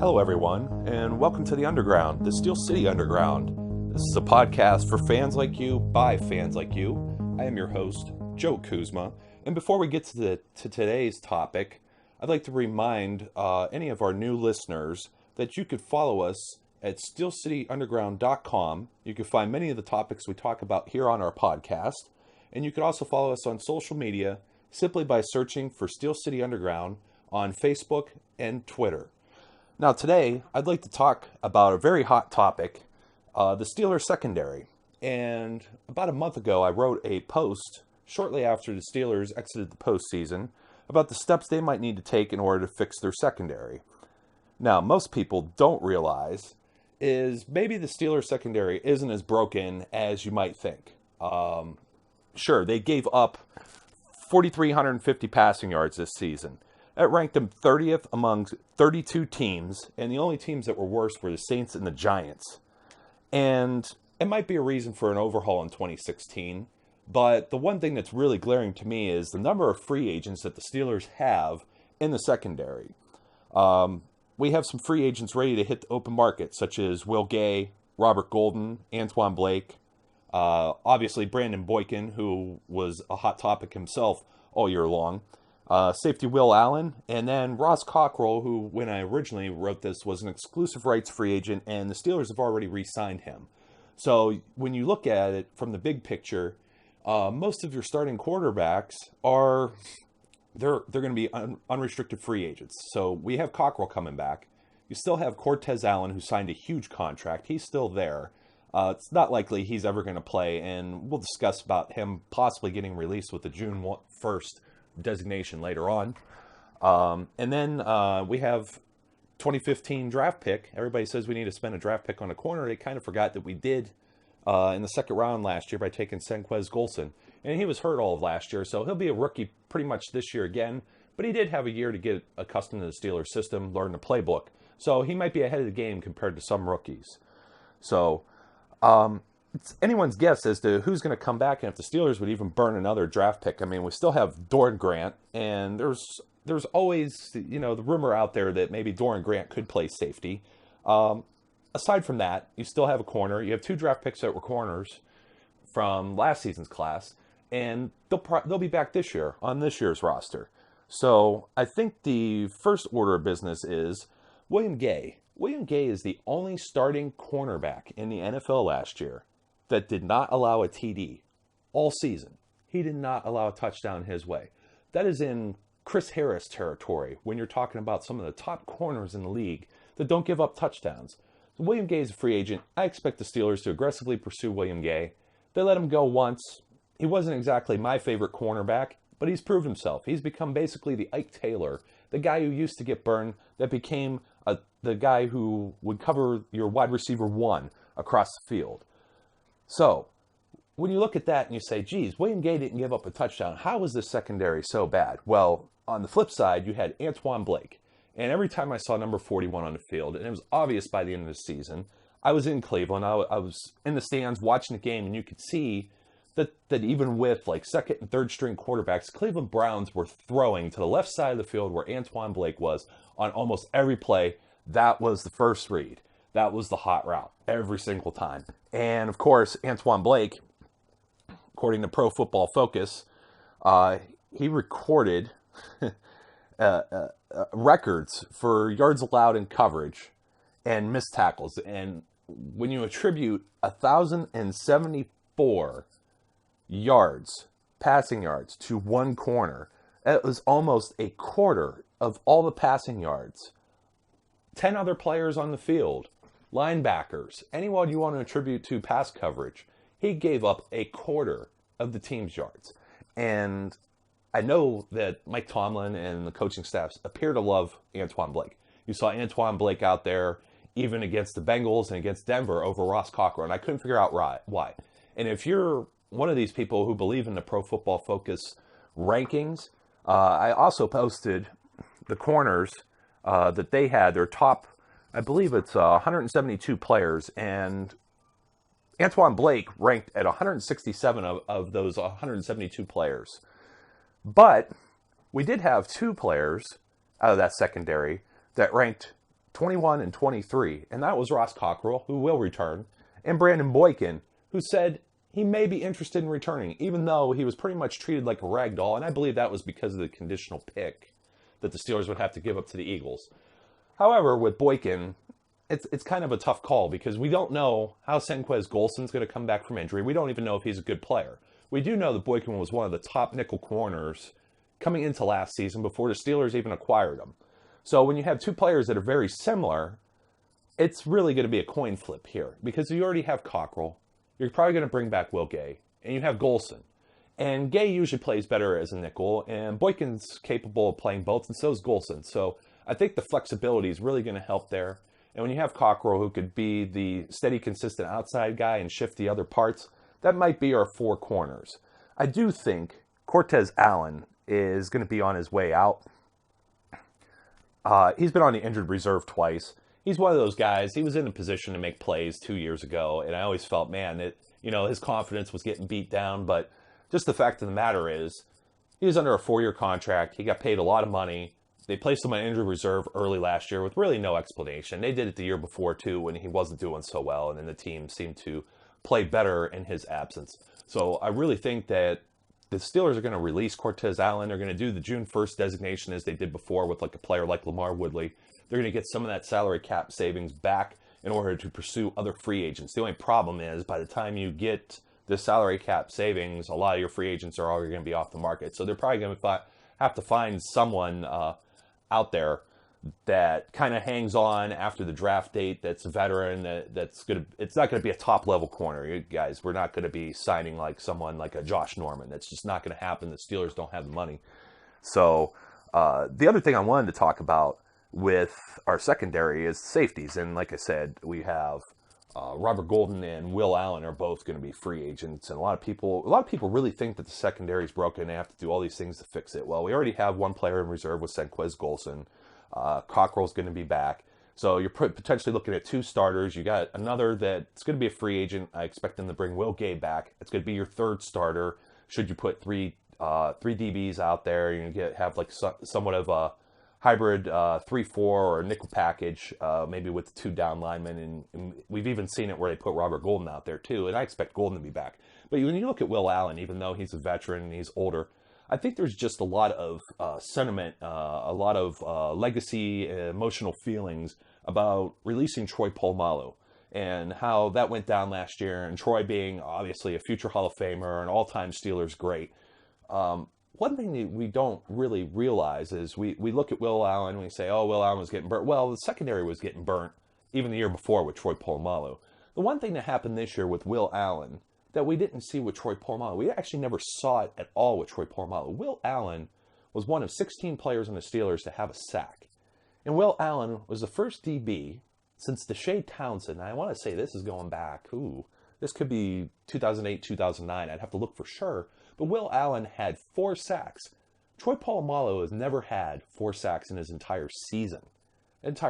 Hello, everyone, and welcome to the Underground, the Steel City Underground. This is a podcast for fans like you, by fans like you. I am your host, Joe Kuzma, and before we get to today's topic, I'd like to remind any of our new listeners that you could follow us at steelcityunderground.com. You can find many of the topics we talk about here on our podcast, and you can also follow us on social media simply by searching for Steel City Underground on Facebook and Twitter. Now today, I'd like to talk about a very hot topic, the Steelers secondary. And about a month ago, I wrote a post shortly after the Steelers exited the postseason about the steps they might need to take in order to fix their secondary. Now, most people don't realize is maybe the Steelers secondary isn't as broken as you might think. Sure, they gave up 4,350 passing yards this season. That ranked them 30th among 32 teams, and the only teams that were worse were the Saints and the Giants. And it might be a reason for an overhaul in 2016, but the one thing that's really glaring to me is the number of free agents that the Steelers have in the secondary. We have some free agents ready to hit the open market, such as Will Gay, Robert Golden, Antoine Blake, obviously Brandon Boykin, who was a hot topic himself all year long. Safety Will Allen, and then Ross Cockrell, who, when I originally wrote this, was an exclusive rights free agent, and the Steelers have already re-signed him. So when you look at it from the big picture, most of your starting quarterbacks are they're going to be unrestricted free agents. So we have Cockrell coming back. You still have Cortez Allen, who signed a huge contract. He's still there. It's not likely he's ever going to play, and we'll discuss about him possibly getting released with the June 1st designation later on. And then we have 2015 draft pick. Everybody says we need to spend a draft pick on a corner. They kind of forgot that we did in the second round last year by taking Senquez Golson. And he was hurt all of last year, so he'll be a rookie pretty much this year again. But he did have a year to get accustomed to the Steelers system, learn the playbook. So he might be ahead of the game compared to some rookies. So it's anyone's guess as to who's going to come back and if the Steelers would even burn another draft pick. I mean, we still have Doran Grant, and there's always, the rumor out there that maybe Doran Grant could play safety. Aside from that, you still have a corner. You have two draft picks that were corners from last season's class, and they'll be back this year on this year's roster. So I think the first order of business is William Gay. William Gay is the only starting cornerback in the NFL last year that did not allow a TD all season. He did not allow a touchdown his way. That is in Chris Harris territory when you're talking about some of the top corners in the league that don't give up touchdowns. So William Gay is a free agent. I expect the Steelers to aggressively pursue William Gay. They let him go once. He wasn't exactly my favorite cornerback, but he's proved himself. He's become basically the Ike Taylor, the guy who used to get burned, that became the guy who would cover your wide receiver one across the field. So, when you look at that and you say, geez, William Gay didn't give up a touchdown. How was this secondary so bad? Well, on the flip side, you had Antoine Blake. And every time I saw number 41 on the field, and it was obvious by the end of the season, I was in Cleveland. I was in the stands watching the game, and you could see that even with like second and third string quarterbacks, Cleveland Browns were throwing to the left side of the field where Antoine Blake was on almost every play. That was the first read. That was the hot route every single time. And, of course, Antoine Blake, according to Pro Football Focus, he recorded records for yards allowed in coverage and missed tackles. And when you attribute 1,074 yards, passing yards, to one corner, it was almost a quarter of all the passing yards. 10 other players on the field, linebackers, anyone you want to attribute to pass coverage, he gave up a quarter of the team's yards. And I know that Mike Tomlin and the coaching staffs appear to love Antoine Blake. You saw Antoine Blake out there even against the Bengals and against Denver over Ross Cockrell, and I couldn't figure out why. And if you're one of these people who believe in the Pro Football Focus rankings, I also posted the corners that they had, their top, I believe it's 172 players, and Antoine Blake ranked at 167 of those 172 players. But we did have two players out of that secondary that ranked 21 and 23, and that was Ross Cockrell, who will return, and Brandon Boykin, who said he may be interested in returning, even though he was pretty much treated like a rag doll, and I believe that was because of the conditional pick that the Steelers would have to give up to the Eagles. However, with Boykin, it's kind of a tough call because we don't know how Senquez Golson's going to come back from injury. We don't even know if he's a good player. We do know that Boykin was one of the top nickel corners coming into last season before the Steelers even acquired him. So when you have two players that are very similar, it's really going to be a coin flip here because you already have Cockrell. You're probably going to bring back Will Gay, and you have Golson. And Gay usually plays better as a nickel, and Boykin's capable of playing both, and so is Golson. So I think the flexibility is really going to help there. And when you have Cockrell, who could be the steady, consistent outside guy and shift the other parts, that might be our four corners. I do think Cortez Allen is going to be on his way out. He's been on the injured reserve twice. He's one of those guys. He was in a position to make plays 2 years ago, and I always felt, man, that his confidence was getting beat down. But just the fact of the matter is, he was under a 4-year contract. He got paid a lot of money. They placed him on injured reserve early last year with really no explanation. They did it the year before, too, when he wasn't doing so well, and then the team seemed to play better in his absence. So I really think that the Steelers are going to release Cortez Allen. They're going to do the June 1st designation as they did before with like a player like Lamar Woodley. They're going to get some of that salary cap savings back in order to pursue other free agents. The only problem is by the time you get the salary cap savings, a lot of your free agents are already going to be off the market. So they're probably going to have to find someone out there that kind of hangs on after the draft date, that's a veteran, it's not going to be a top level corner. You guys, we're not going to be signing like someone like a Josh Norman. That's just not going to happen. The Steelers don't have the money. So the other thing I wanted to talk about with our secondary is safeties. And like I said, we have Robert Golden and Will Allen are both going to be free agents. And a lot of people really think that the secondary is broken and they have to do all these things to fix it. Well, we already have one player in reserve with Senquez Golson. Cockrell's going to be back. So you're potentially looking at two starters. You got another that's going to be a free agent. I expect them to bring Will Gay back. It's going to be your third starter. Should you put three DBs out there, you're going to have like somewhat of a hybrid 3-4 or a nickel package, maybe with two down linemen. And we've even seen it where they put Robert Golden out there too. And I expect Golden to be back. But when you look at Will Allen, even though he's a veteran and he's older, I think there's just a lot of sentiment, a lot of legacy, emotional feelings about releasing Troy Polamalu and how that went down last year. And Troy being obviously a future Hall of Famer and all-time Steelers great. One thing that we don't really realize is we look at Will Allen and we say, oh, Will Allen was getting burnt. Well, the secondary was getting burnt even the year before with Troy Polamalu. The one thing that happened this year with Will Allen that we didn't see with Troy Polamalu, we actually never saw it at all with Troy Polamalu. Will Allen was one of 16 players on the Steelers to have a sack. And Will Allen was the first DB since Deshae Townsend. And I want to say this is going back, this could be 2008, 2009. I'd have to look for sure. But Will Allen had 4 sacks. Troy Polamalu has never had 4 sacks in his entire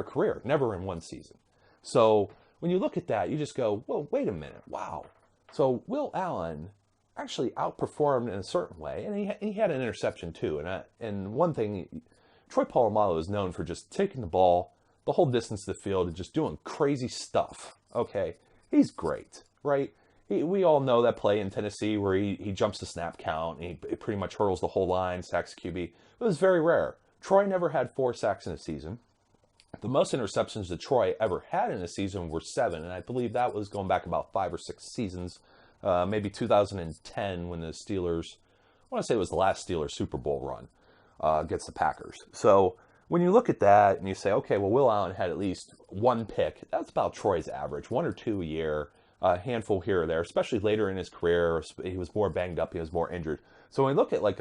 career, never in one season. So when you look at that, you just go, well, wait a minute, wow. So Will Allen actually outperformed in a certain way, and he had an interception too. And one thing, Troy Polamalu is known for just taking the ball the whole distance to the field and just doing crazy stuff. Okay, he's great, right? We all know that play in Tennessee where he jumps the snap count and he pretty much hurdles the whole line, sacks QB. It was very rare. Troy never had 4 sacks in a season. The most interceptions that Troy ever had in a season were 7, and I believe that was going back about 5 or 6 seasons, maybe 2010 when the Steelers, I want to say it was the last Steelers Super Bowl run against the Packers. So when you look at that and you say, okay, well, Will Allen had at least 1 pick. That's about Troy's average, 1 or 2 a year, a handful here or there, especially later in his career. He was more banged up, he was more injured. So when we look at like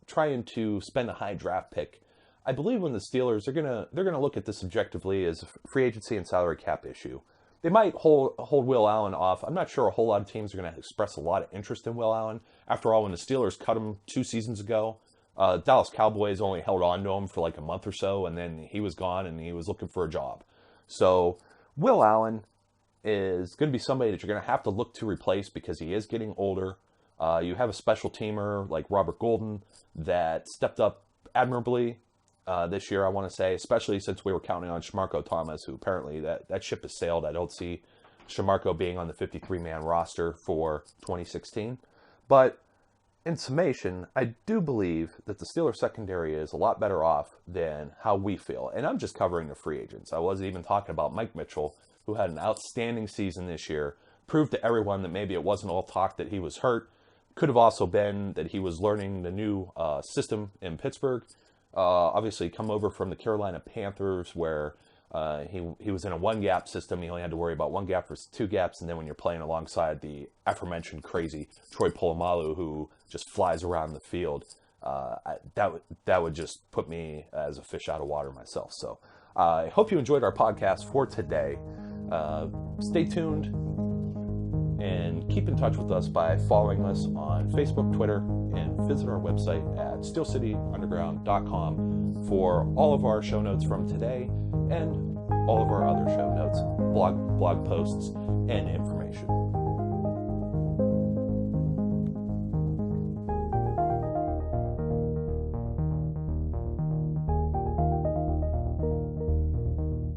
trying to spend a high draft pick, I believe when the Steelers they're gonna look at this objectively as a free agency and salary cap issue. They might hold Will Allen off. I'm not sure a whole lot of teams are going to express a lot of interest in Will Allen. After all, when the Steelers cut him 2 seasons ago, Dallas Cowboys only held on to him for like a month or so, and then he was gone and he was looking for a job. So Will Allen is going to be somebody that you're going to have to look to replace because he is getting older. You have a special teamer like Robert Golden that stepped up admirably this year, I want to say, especially since we were counting on Shamarko Thomas, who apparently that ship has sailed. I don't see Shamarko being on the 53-man roster for 2016. But in summation, I do believe that the Steelers secondary is a lot better off than how we feel. And I'm just covering the free agents. I wasn't even talking about Mike Mitchell, who had an outstanding season this year, proved to everyone that maybe it wasn't all talk that he was hurt. Could have also been that he was learning the new system in Pittsburgh. Obviously, come over from the Carolina Panthers, where he was in a one-gap system. He only had to worry about one gap versus two gaps. And then when you're playing alongside the aforementioned crazy Troy Polamalu, who just flies around the field, that would just put me as a fish out of water myself. So I hope you enjoyed our podcast for today. Stay tuned and keep in touch with us by following us on Facebook, Twitter, and visit our website at steelcityunderground.com for all of our show notes from today and all of our other show notes, blog posts, and information.